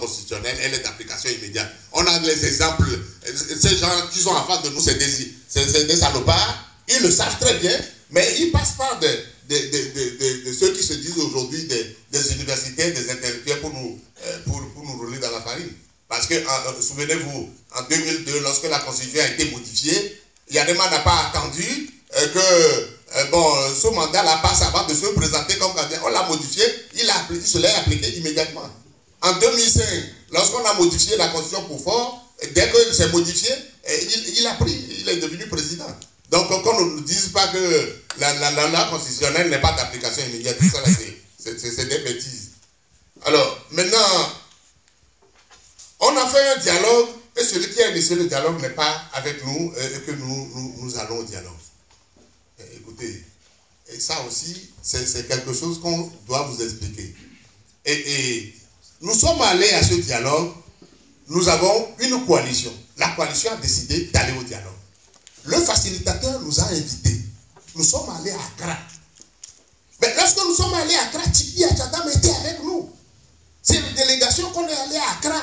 constitutionnelle, elle est d'application immédiate. On a les exemples, ces gens qui sont en face de nous, c'est des salopards, ils le savent très bien, mais ils passent par de ceux qui se disent aujourd'hui des universitaires, des intellectuels pour nous rouler dans la farine. Parce que, souvenez-vous, en 2002, lorsque la Constitution a été modifiée, Yadema n'a pas attendu que ce mandat-là passe avant de se présenter comme candidat. On l'a modifié, il se l'est appliqué immédiatement. En 2005, lorsqu'on a modifié la Constitution pour fort, dès qu'il s'est modifié, il a pris, il est devenu président. Donc, qu'on ne nous dise pas que la constitutionnelle n'est pas d'application immédiate, c'est des bêtises. Alors, maintenant, on a fait un dialogue, et celui qui a initié le dialogue n'est pas avec nous, et que nous allons au dialogue. Écoutez, et ça aussi, c'est quelque chose qu'on doit vous expliquer. Et nous sommes allés à ce dialogue, nous avons une coalition. La coalition a décidé d'aller au dialogue. Le facilitateur nous a invités. Nous sommes allés à Accra. Mais lorsque nous sommes allés à Accra, Tipi Achadam était avec nous. C'est une délégation qu'on est allé à Accra.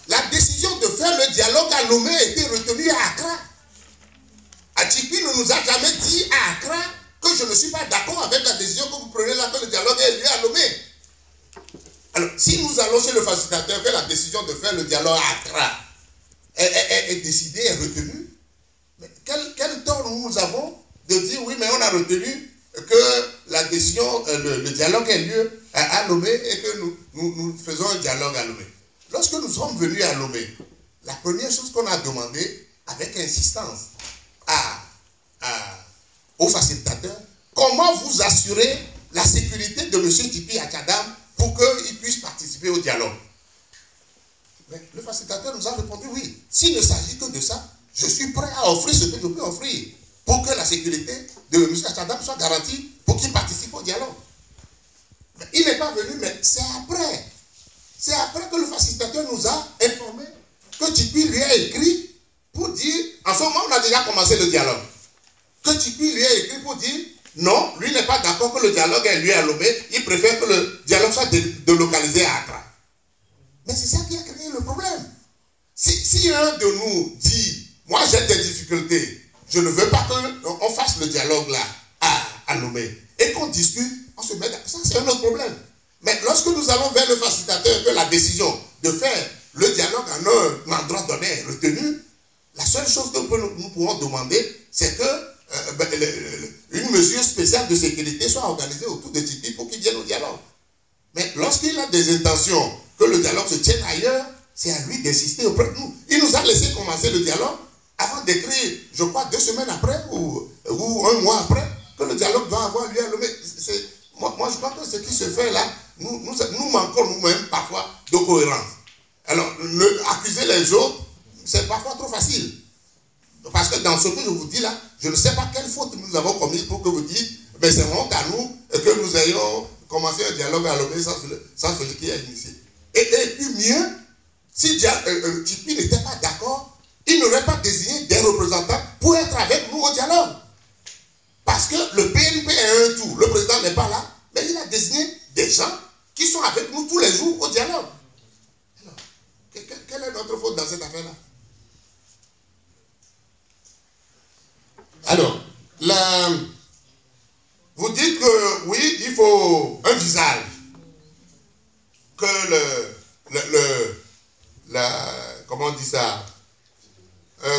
La décision de faire le dialogue à Lomé a été retenue à Accra. Atipi ne nous a jamais dit à Accra que je ne suis pas d'accord avec la décision que vous prenez là, que le dialogue ait lieu à Lomé. Alors, si nous allons chez le facilitateur, que la décision de faire le dialogue à Accra est décidée, est retenue, mais quel tort nous avons de dire oui, mais on a retenu que la décision, le dialogue ait lieu à Lomé et que nous faisons un dialogue à Lomé. Lorsque nous sommes venus à Lomé, la première chose qu'on a demandé avec insistance au facilitateur, comment vous assurez la sécurité de M. Tipi Achadam pour qu'il puisse participer au dialogue? Mais le facilitateur nous a répondu oui. S'il ne s'agit que de ça, je suis prêt à offrir ce que je peux offrir pour que la sécurité de M. Achadam soit garantie pour qu'il participe au dialogue. Mais il n'est pas venu, mais c'est après. C'est après que le facilitateur nous a informé que Tipi lui a écrit pour dire, en ce moment on a déjà commencé le dialogue, que Tipi lui a écrit pour dire non, lui n'est pas d'accord que le dialogue ait lieu à Lomé, il préfère que le dialogue soit délocalisé à Accra. Mais c'est ça qui a créé le problème. Si un de nous dit, moi j'ai des difficultés, je ne veux pas qu'on fasse le dialogue là à Lomé, et qu'on discute, on se met d'accord, ça c'est un autre problème. Mais lorsque nous allons vers le facilitateur, que la décision de faire le dialogue en un endroit donné est retenue, la seule chose que nous pouvons demander, c'est que une mesure spéciale de sécurité soit organisée autour de Tipi pour qu'il vienne au dialogue. Mais lorsqu'il a des intentions que le dialogue se tienne ailleurs, c'est à lui d'insister auprès de nous. Il nous a laissé commencer le dialogue avant d'écrire, je crois, 2 semaines après ou 1 mois après, que le dialogue doit avoir lieu à Lomé. Moi, je crois que ce qui se fait là, nous manquons nous-mêmes parfois de cohérence. Alors, accuser les autres, c'est parfois trop facile. Parce que dans ce que je vous dis là, je ne sais pas quelle faute nous avons commise pour que vous dites, mais c'est honte à nous que nous ayons commencé un dialogue à Lomé sans celui qui a initié. Et puis mieux, si Tipi n'était pas d'accord, il n'aurait pas désigné des représentants pour être avec nous au dialogue. Parce que le PNP est un tout, le président n'est pas là, mais il a désigné des gens qui sont avec nous tous les jours au dialogue. Alors, quelle est notre faute dans cette affaire-là? Alors, vous dites que oui, il faut un visage. Que comment on dit ça?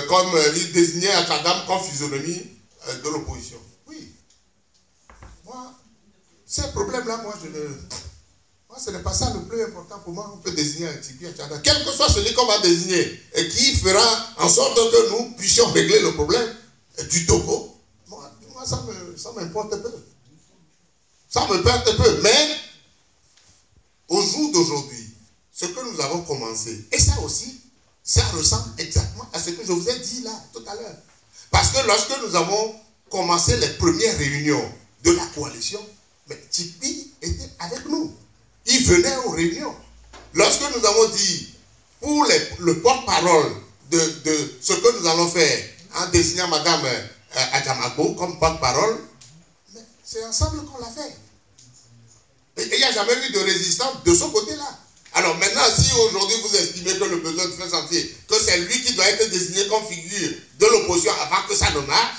Comme il désignait Achadam comme physionomie de l'opposition. Oui. Moi, ces problèmes-là, moi, ce n'est pas ça le plus important pour moi. On peut désigner un Tipi Achadam. Quel que soit celui qu'on va désigner et qui fera en sorte que nous puissions régler le problème du Togo, moi ça m'importe peu. Ça me perd un peu. Mais, au jour d'aujourd'hui, ce que nous avons commencé, et ça aussi, ça ressemble exactement à ce que je vous ai dit là, tout à l'heure. Parce que lorsque nous avons commencé les premières réunions de la coalition, mais Tipi était avec nous. Il venait aux réunions. Lorsque nous avons dit, pour le porte-parole de ce que nous allons faire, en désignant Mme Adjamagbo comme porte-parole, mais c'est ensemble qu'on l'a fait. Et il n'y a jamais eu de résistance de ce côté-là. Alors maintenant, si aujourd'hui vous estimez que le besoin de faire chantier, que c'est lui qui doit être désigné comme figure de l'opposition avant que ça ne marche,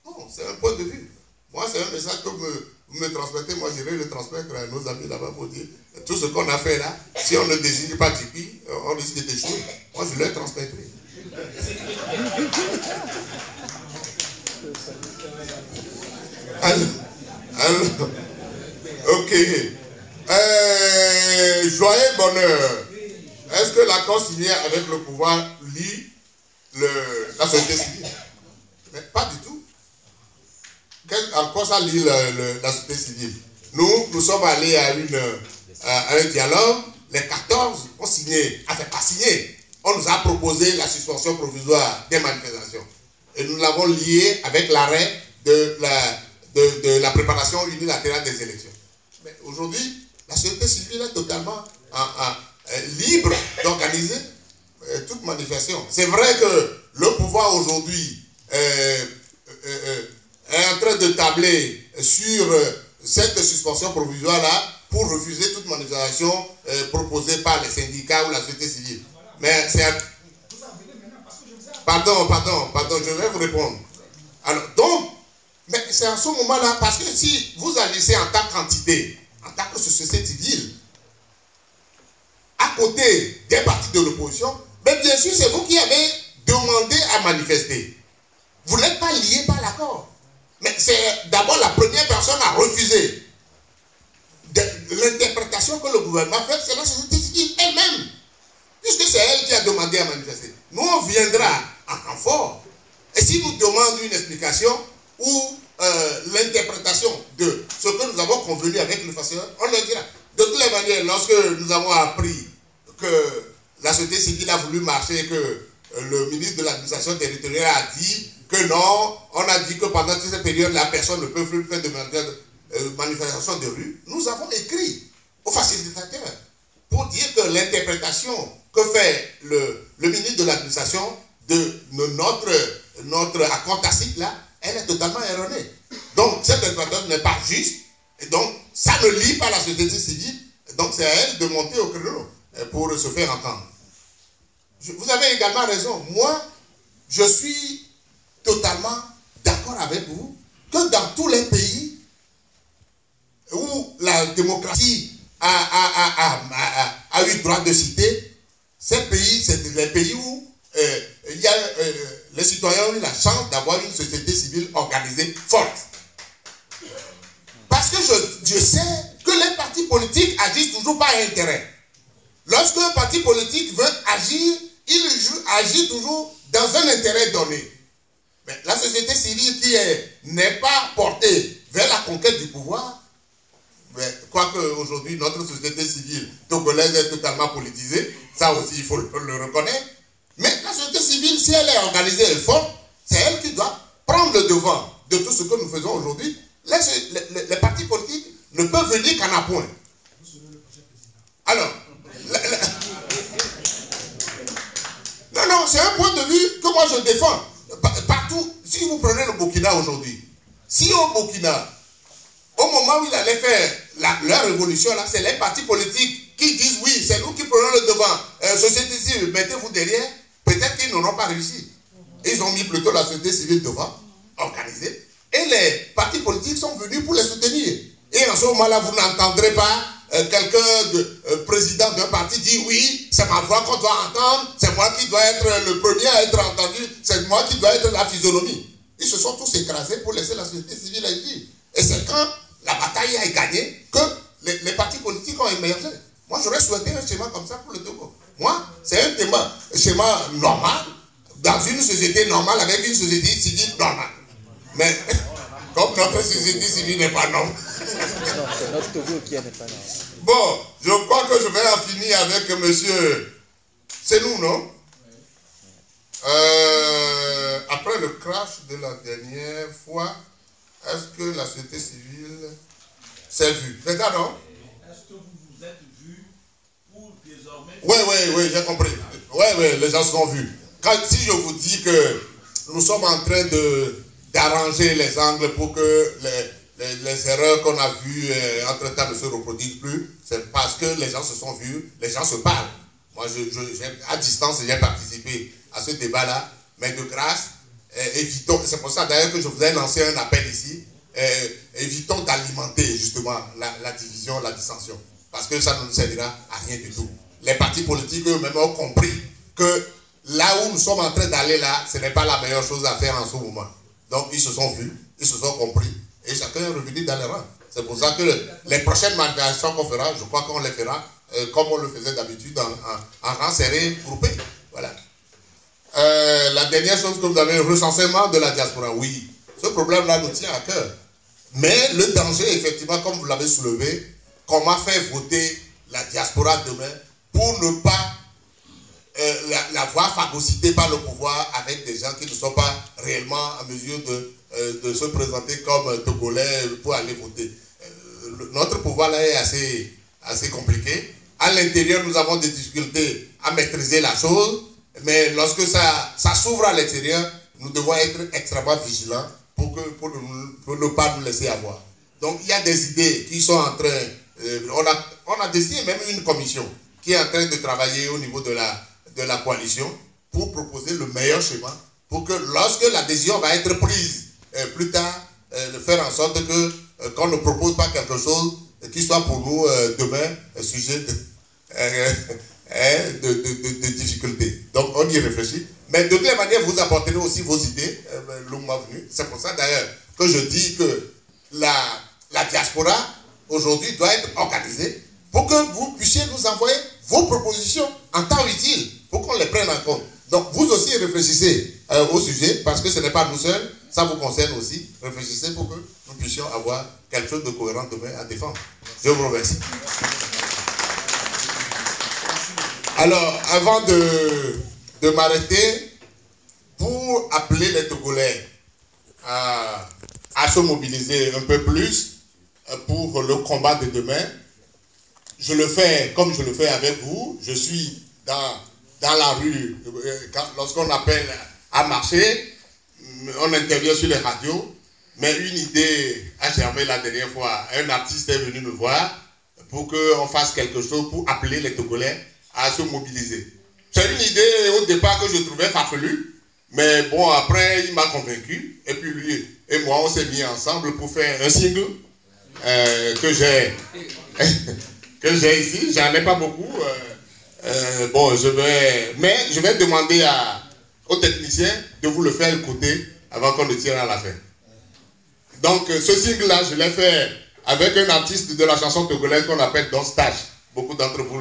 non, c'est un point de vue. Moi, c'est un message que vous me transmettez, moi j'irai le transmettre à nos amis là-bas pour dire tout ce qu'on a fait là, si on ne désigne pas JP, on risque d'échouer. Moi je leur transmettrai. Alors, ok. Joyeux bonheur. Est-ce que l'accord signé avec le pouvoir lie la société civile? Mais pas du tout. En quoi ça lie la société civile? Nous sommes allés à un dialogue. Les 14 ont signé, enfin pas signé. On nous a proposé la suspension provisoire des manifestations. Et nous l'avons lié avec l'arrêt de la préparation unilatérale des élections. Mais aujourd'hui, la société civile est totalement libre d'organiser toute manifestation. C'est vrai que le pouvoir aujourd'hui est en train de tabler sur cette suspension provisoire-là pour refuser toute manifestation proposée par les syndicats ou la société civile. Mais c'est... Pardon, je vais vous répondre. Alors, donc, mais c'est en ce moment-là, parce que si vous agissez en tant qu'entité, en tant que société civile, à côté des partis de l'opposition, mais bien sûr, c'est vous qui avez demandé à manifester. Vous n'êtes pas lié par l'accord. Mais c'est d'abord la première personne à refuser. L'interprétation que le gouvernement fait, c'est la société civile elle-même. Puisque c'est elle qui a demandé à manifester. Nous, on viendra en renfort. Et si nous demandons une explication ou l'interprétation de ce que nous avons convenu avec le facteur, on le dira. De toutes les manières, lorsque nous avons appris que la société civile a voulu marcher, que le ministre de l'administration territoriale a dit que non, on a dit que pendant toute cette période-là, personne ne peut plus faire de manifestation de rue, nous avons écrit au facilitateur pour dire que l'interprétation que fait le ministre de l'administration de notre accord tacite là, elle est totalement erronée. Donc cette interprétation n'est pas juste, et donc ça ne lie pas la société civile, donc c'est à elle de monter au créneau pour se faire entendre. Vous avez également raison, moi je suis totalement d'accord avec vous que dans tous les pays où la démocratie a eu droit de citer, ces pays, c'est les pays où les citoyens ont eu la chance d'avoir une société civile organisée forte. Parce que je sais que les partis politiques agissent toujours par intérêt. Lorsque un parti politique veut agir, il agit toujours dans un intérêt donné. Mais la société civile qui n'est pas portée vers la conquête du pouvoir, quoique aujourd'hui notre société civile togolaise est totalement politisée, ça aussi il faut le reconnaître, mais la société civile, si elle est organisée et forte, c'est elle qui doit prendre le devant de tout ce que nous faisons aujourd'hui. Les partis politiques ne peuvent venir qu'en appoint. Alors, non, c'est un point de vue que moi je défends. Partout, si vous prenez le Burkina aujourd'hui, si au Burkina, au moment où il allait faire leur révolution, là, c'est les partis politiques qui disent oui, c'est nous qui prenons le devant. Société civile, mettez-vous derrière, peut-être qu'ils n'auront pas réussi. Ils ont mis plutôt la société civile devant, organisée, et les partis politiques sont venus pour les soutenir. Et en ce moment-là, vous n'entendrez pas quelqu'un de président d'un parti dire oui, c'est ma voix qu'on doit entendre, c'est moi qui dois être le premier à être entendu, c'est moi qui dois être la physionomie. Ils se sont tous écrasés pour laisser la société civile agir. Et c'est quand la bataille a gagné que les partis politiques ont émergé. Moi, j'aurais souhaité un schéma comme ça pour le Togo. Moi, c'est un schéma normal, dans une société normale, avec une société civile normale. Mais comme notre société civile n'est pas normale. C'est notre Togo qui n'est pas normal. Bon, je crois que je vais en finir avec monsieur. C'est nous, non? Après le crash de la dernière fois, est-ce que la société civile s'est vue? C'est ça, non? Est-ce que vous vous êtes vus pour désormais... Oui, j'ai compris. Oui, les gens seront vus. Si je vous dis que nous sommes en train d'arranger les angles pour que les erreurs qu'on a vues entre-temps ne se reproduisent plus, c'est parce que les gens se sont vus, les gens se parlent. Moi, à distance, j'ai participé à ce débat-là, mais de grâce, évitons, c'est pour ça d'ailleurs que je voudrais lancer un appel ici, évitons d'alimenter justement la division, la dissension, parce que ça ne nous servira à rien du tout. Les partis politiques eux-mêmes ont compris que là où nous sommes en train d'aller là, ce n'est pas la meilleure chose à faire en ce moment. Donc ils se sont vus, ils se sont compris, et chacun est revenu dans les rangs. C'est pour ça que les prochaines manifestations qu'on fera, je crois qu'on les fera comme on le faisait d'habitude, en rang serré, groupé. Voilà. La dernière chose que vous avez, le recensement de la diaspora. Oui, ce problème-là nous tient à cœur. Mais le danger, effectivement, comme vous l'avez soulevé, comment faire voter la diaspora demain pour ne pas la voir phagocytée par le pouvoir avec des gens qui ne sont pas réellement en mesure de se présenter comme Togolais pour aller voter. Notre pouvoir là est assez compliqué. À l'intérieur, nous avons des difficultés à maîtriser la chose, mais lorsque ça s'ouvre à l'extérieur, nous devons être extrêmement vigilants pour ne pas nous laisser avoir. Donc, il y a des idées qui sont en train... on a décidé même une commission qui est en train de travailler au niveau de la coalition pour proposer le meilleur schéma pour que lorsque la décision va être prise plus tard, de faire en sorte qu'on ne propose pas quelque chose qui soit pour nous demain sujet de difficultés. Donc on y réfléchit. Mais de toutes les manières, vous apporterez aussi vos idées le mois venu. C'est pour ça d'ailleurs que je dis que la diaspora aujourd'hui doit être organisée pour que vous puissiez nous envoyer vos propositions en temps utile pour qu'on les prenne en compte. Donc vous aussi réfléchissez au sujet parce que ce n'est pas nous seuls, ça vous concerne aussi. Réfléchissez pour que nous puissions avoir quelque chose de cohérent demain à défendre. Je vous remercie. Alors, avant de m'arrêter, pour appeler les Togolais à se mobiliser un peu plus pour le combat de demain, je le fais comme je le fais avec vous. Je suis dans la rue, lorsqu'on appelle à marcher, on intervient sur les radios, mais une idée a germé la dernière fois. Un artiste est venu me voir pour qu'on fasse quelque chose pour appeler les Togolais à se mobiliser. C'est une idée au départ que je trouvais farfelue, mais bon, après il m'a convaincu, et puis lui et moi on s'est mis ensemble pour faire un single que j'ai ici. J'en ai pas beaucoup. Bon, je vais demander aux techniciens de vous le faire écouter avant qu'on le tire à la fin. Donc ce single-là, je l'ai fait avec un artiste de la chanson togolaise qu'on appelle Don Stage. Beaucoup d'entre vous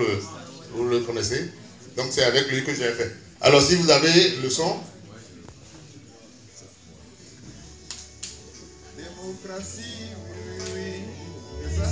le connaissez. Donc c'est avec lui que j'ai fait. Alors si vous avez le son. Démocratie, oui, c'est ça?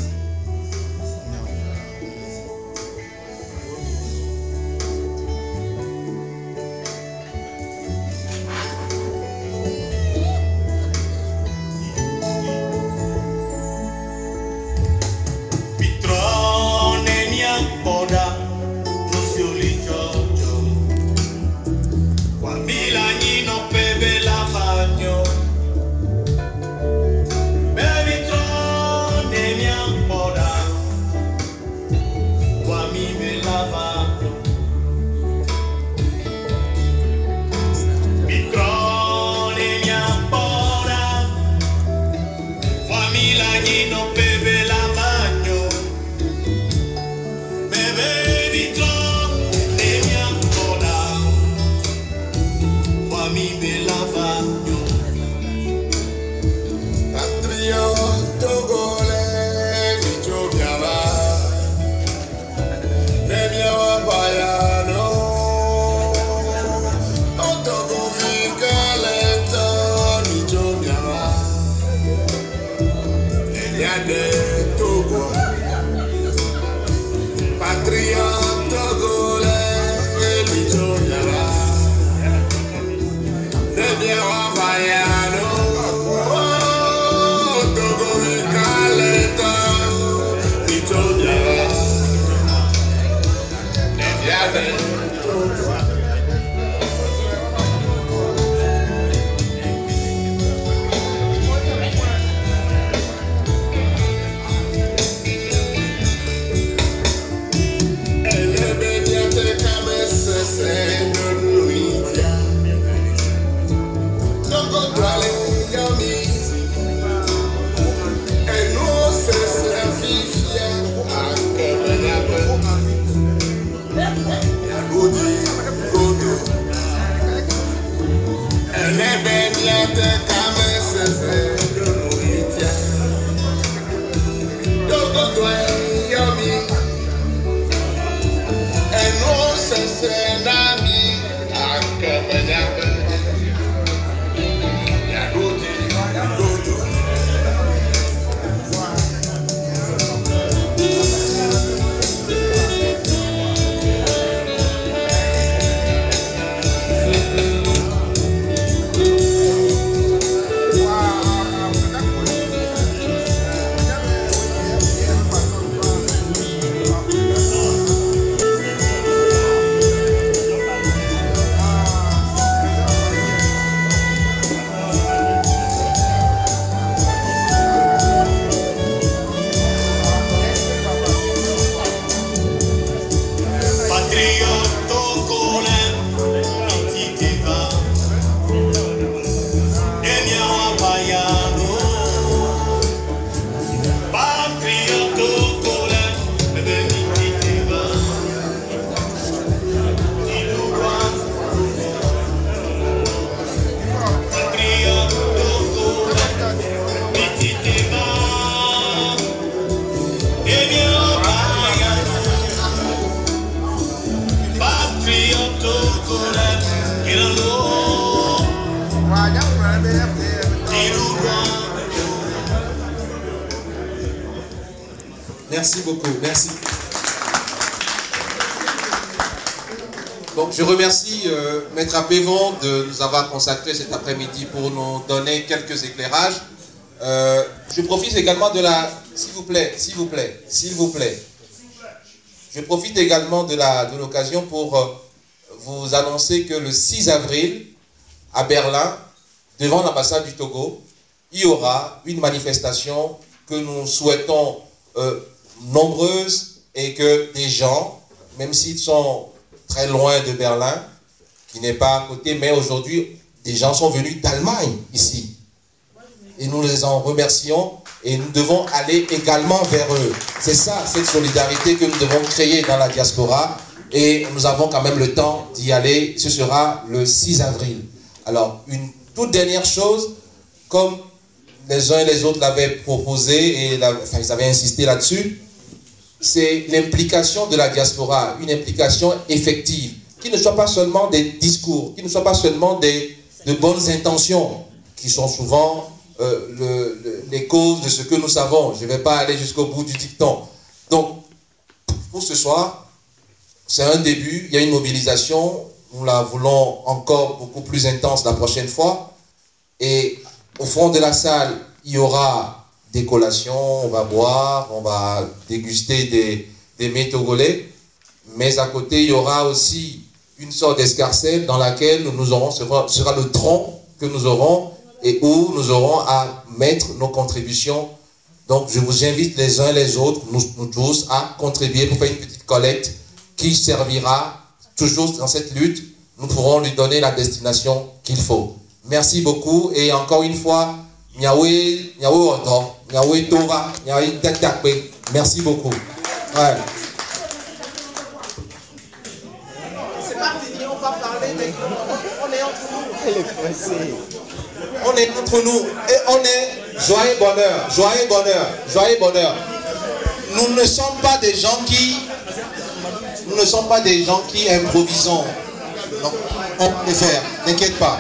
Merci beaucoup, merci. Donc je remercie Maître Apévon de nous avoir consacré cet après-midi pour nous donner quelques éclairages. Je profite également de la... S'il vous plaît. Je profite également de l'occasion pour vous annoncer que le 6 avril, à Berlin, devant l'ambassade du Togo, il y aura une manifestation que nous souhaitons nombreuses et que des gens, même s'ils sont très loin de Berlin, qui n'est pas à côté, mais aujourd'hui, des gens sont venus d'Allemagne ici. Et nous les en remercions et nous devons aller également vers eux. C'est ça, cette solidarité que nous devons créer dans la diaspora et nous avons quand même le temps d'y aller. Ce sera le 6 avril. Alors, une toute dernière chose, comme les uns et les autres l'avaient proposé et ils avaient insisté là-dessus, c'est l'implication de la diaspora, une implication effective, qui ne soit pas seulement des discours, qui ne soit pas seulement de bonnes intentions, qui sont souvent les causes de ce que nous savons. Je ne vais pas aller jusqu'au bout du dicton. Donc, pour ce soir, c'est un début, il y a une mobilisation, nous la voulons encore beaucoup plus intense la prochaine fois, et au fond de la salle, il y aura des collations, on va boire, on va déguster des mets togolais, mais à côté, il y aura aussi une sorte d'escarcelle dans laquelle nous aurons, ce sera le tronc que nous aurons et où nous aurons à mettre nos contributions. Donc, je vous invite les uns et les autres, nous tous, à contribuer pour faire une petite collecte qui servira toujours dans cette lutte. Nous pourrons lui donner la destination qu'il faut. Merci beaucoup et encore une fois, merci beaucoup. Ouais. C'est pas fini, on va parler, mais on est entre nous. On est entre nous et on est joyeux bonheur, joyeux bonheur, joyeux bonheur. Nous ne sommes pas des gens qui improvisons. Donc, on peut le faire, n'inquiète pas.